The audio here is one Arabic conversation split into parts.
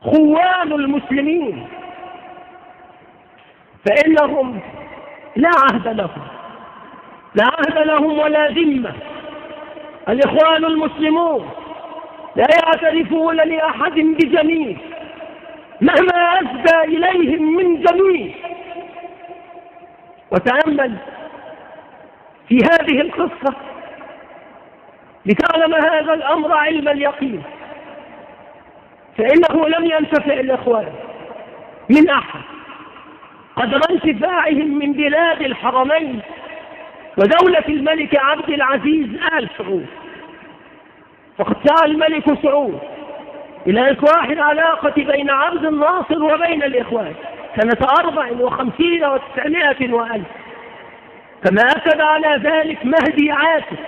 خوان المسلمين، فإنهم لا عهد لهم، لا عهد لهم ولا ذمة. الإخوان المسلمون لا يعترفون لأحد بجميل مهما أسدى إليهم من جميل. وتأمل في هذه القصة لتعلم هذا الأمر علم اليقين، فإنه لم ينتفع الإخوان من أحد قدر انتفاعهم من بلاد الحرمين ودولة الملك عبد العزيز آل سعود. فقد سعى الملك سعود إلى إصلاح العلاقة بين عبد الناصر وبين الإخوان سنة 54 و900 وألف، كما أكد على ذلك مهدي عاكف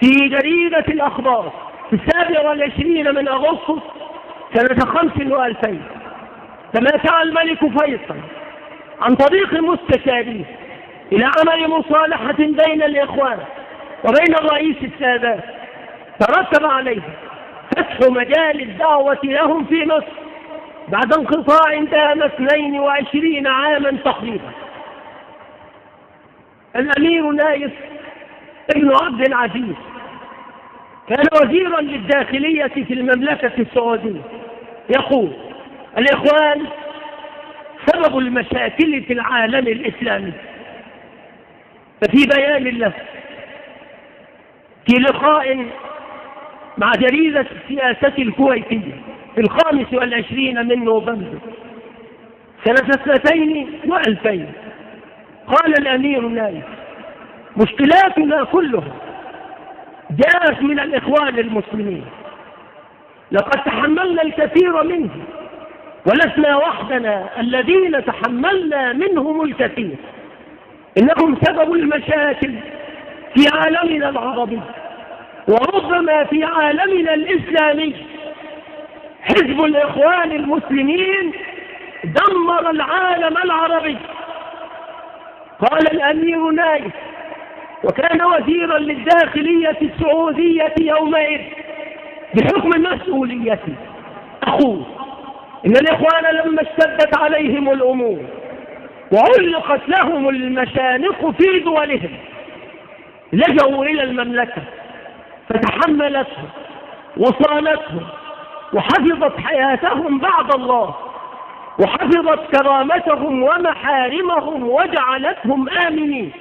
في جريدة الأخبار في 27 من أغسطس سنة 5 و2000. كما سعى الملك فيصل عن طريق مستشاريه إلى عمل مصالحة بين الإخوان وبين الرئيس السادات ترتب عليه فتح مجال الدعوة لهم في مصر بعد انقطاع دام 22 عاما تقريبا. الأمير نايف ابن عبد العزيز كان وزيرا للداخلية في المملكة السعودية، يقول: الإخوان سبب المشاكل في العالم الإسلامي. ففي بيان له في لقاء مع جريدة السياسة الكويتية في 25 من نوفمبر سنة 2000 قال الأمير نايف: مشكلاتنا كلها جاءت من الإخوان المسلمين، لقد تحملنا الكثير منه ولسنا وحدنا الذين تحملنا منهم الكثير، إنهم سبب المشاكل في عالمنا العربي وربما في عالمنا الإسلامي. حزب الإخوان المسلمين دمر العالم العربي. قال الأمير نايف وكان وزيرا للداخلية السعودية يومئذ بحكم مسؤوليته: أقول إن الإخوان لما اشتدت عليهم الأمور وعلقت لهم المشانق في دولهم لجوا إلى المملكة فتحملتهم وصانتهم وحفظت حياتهم بعد الله وحفظت كرامتهم ومحارمهم وجعلتهم آمنين.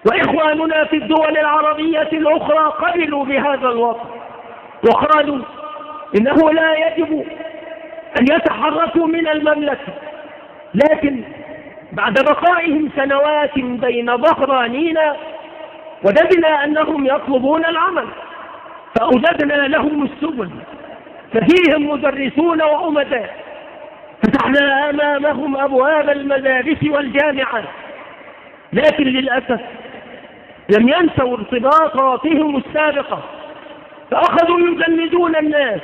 وإخواننا في الدول العربية الأخرى قبلوا بهذا الوضع وقالوا إنه لا يجب أن يتحركوا من المملكة، لكن بعد بقائهم سنوات بين ظهرانينا وجدنا أنهم يطلبون العمل فأوجدنا لهم السبل، ففيهم مدرسون وعمداء، فتحنا أمامهم أبواب المدارس والجامعات، لكن للأسف لم ينسوا ارتباطاتهم السابقة فأخذوا يجندون الناس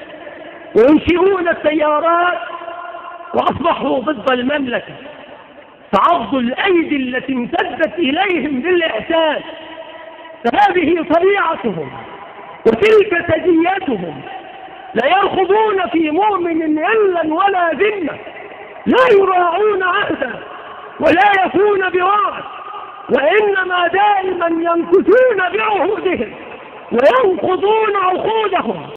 وينشئون التيارات وأصبحوا ضد المملكة، فعضوا الأيدي التي امتدت إليهم بالإحسان. فهذه طبيعتهم وتلك سجيتهم، لا يرخبون في مؤمن إلا ولا ذمة، لا يراعون عهدا ولا يفون بوعد، وإنما دائما ينكثون بعهودهم وينقضون عقودهم